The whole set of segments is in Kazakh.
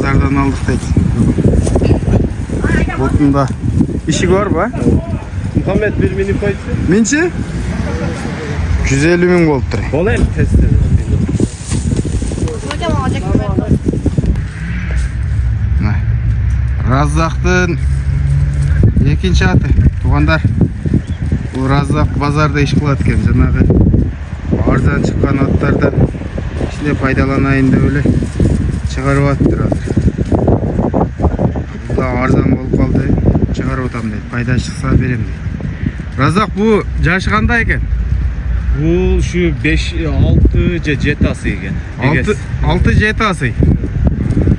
Pazardan aldık deydi. Botunda işi var mı? Muhammed bir mini koysun. Minçi? 150 bin gold'tur. Olayım test edelim. Razzaktın ikinci atı. Tuğandar. Bu Razzak pazarda iş kılatken janağı arzan çıkan atlardan içinde faydalanayın da öyle çıkarıp attır hazır. Bu da arzan bolup kaldı. Çıkarıp atam deydi. Fayda çıksa verem deydi. Razzak bu jaşı qanday eken? Bu şu 5-6 jetası eken. 6 jetası.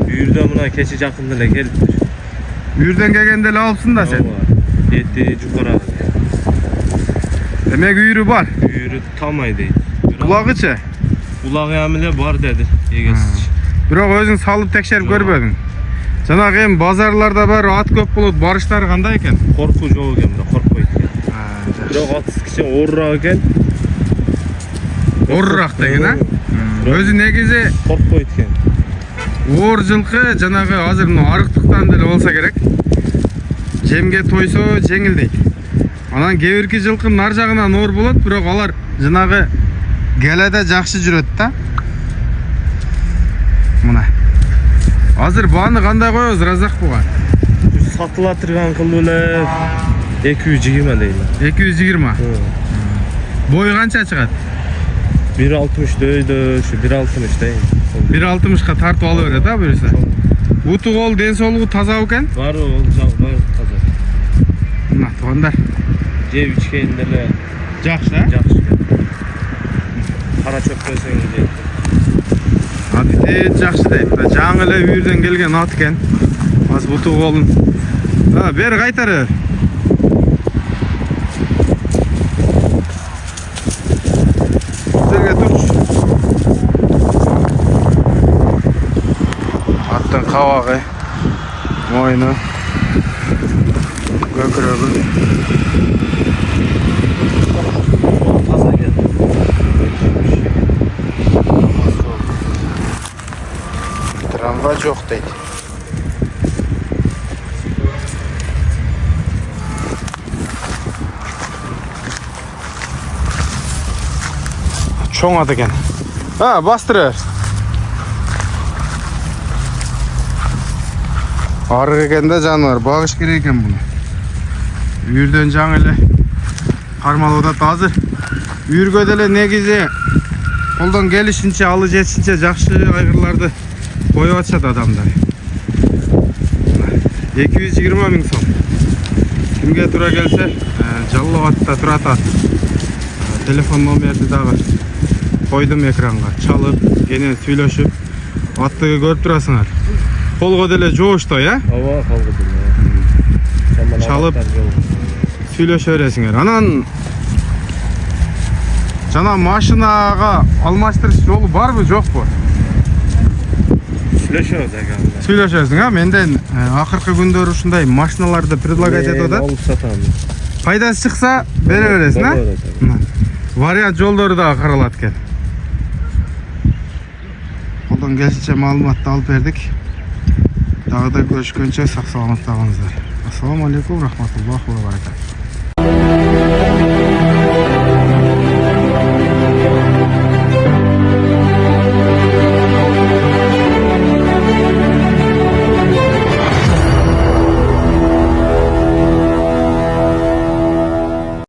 Yürüdü buna keçi jakında da gelip. Yürden gelgende la alsın da sen. Yetti yukarı. Demek yürü var. Yürü tamay deydi. Kulağıça. Kulağı yamile var dedi. Yegesiz. Biroq özün salıp tekşerip görmedin. Жанагы эми базарларда баары ат көп болот, барыштары кандай экен? Коркуу жок экен, коркпойт экен. Бирок ат кичине оорураак экен. Оорураак деген, а? Өзү негизи коркпойт экен. Оор жылкы жанагы азыр мына арыктыктан деле болсо керек. Жемге тойсо жеңилдейт. Анан кээ бирки жылкынын ар жагынан оор болот, бирок алар жанагы келеде жакшы жүрөт да. Мына. Азыр бааны кандай коебуз Разак буга? Сатыла турган кылып эле 220 дейм. 220. Бою канча чыгат? 1.60 дөйдө, şu 1.60 дейм. 1.60га тартып ала берет а буюрса. Уту кол ден соолугу таза экен? Бар, ол бар таза. Мына тугандар. Жеп ичкен деле Жакшы, а? жакшы. Кара чөп көсөң дейт. Адите жакшы дейт. Жаңы эле үйүрдөн келген ат экен. Аз буту колун. Бери кайтары. Жерге турчу. Аттын кабагы, мойну, көкүрөгү. Таза экен. Трамвай жок дейт. Чоң ат экен. Бастыры. Арык экен да жаныбар, багыш керек экен буну. Үйүрдөн жаңы эле кармалып атат азыр. Үйүргө деле негизи колдон келишинче, алы жетишинче жакшы айгырларды коюп атышат адамдар. 220 миң сом. Кимге тура келсе, Жалал Абадта турат ат. Телефон номерди дагы койдум экранга. Чалып, кенен сүйлөшүп, атты көрүп турасыңар. Колго деле жооштой, а? Ооба, колго деле. Чалып, сүйлөшө бересиңер. Анан жана машинага алмаштырыш жолу барбы, жокпу? Сүйлөшөбүз экен. Сүйлөшөсүң, а? Менден акыркы күндөр ушундай машиналарды предлагать этип атат. Алып сатам. Пайдасы чыкса бере бересиң, а? Вариант жолдору да каралат экен. Колдон келишинче маалыматты алып бердик. Дагы да көрүшкөнчө сак саламатта калыңыздар. Ассаламу алейкум, рахматуллахи ва баракатух.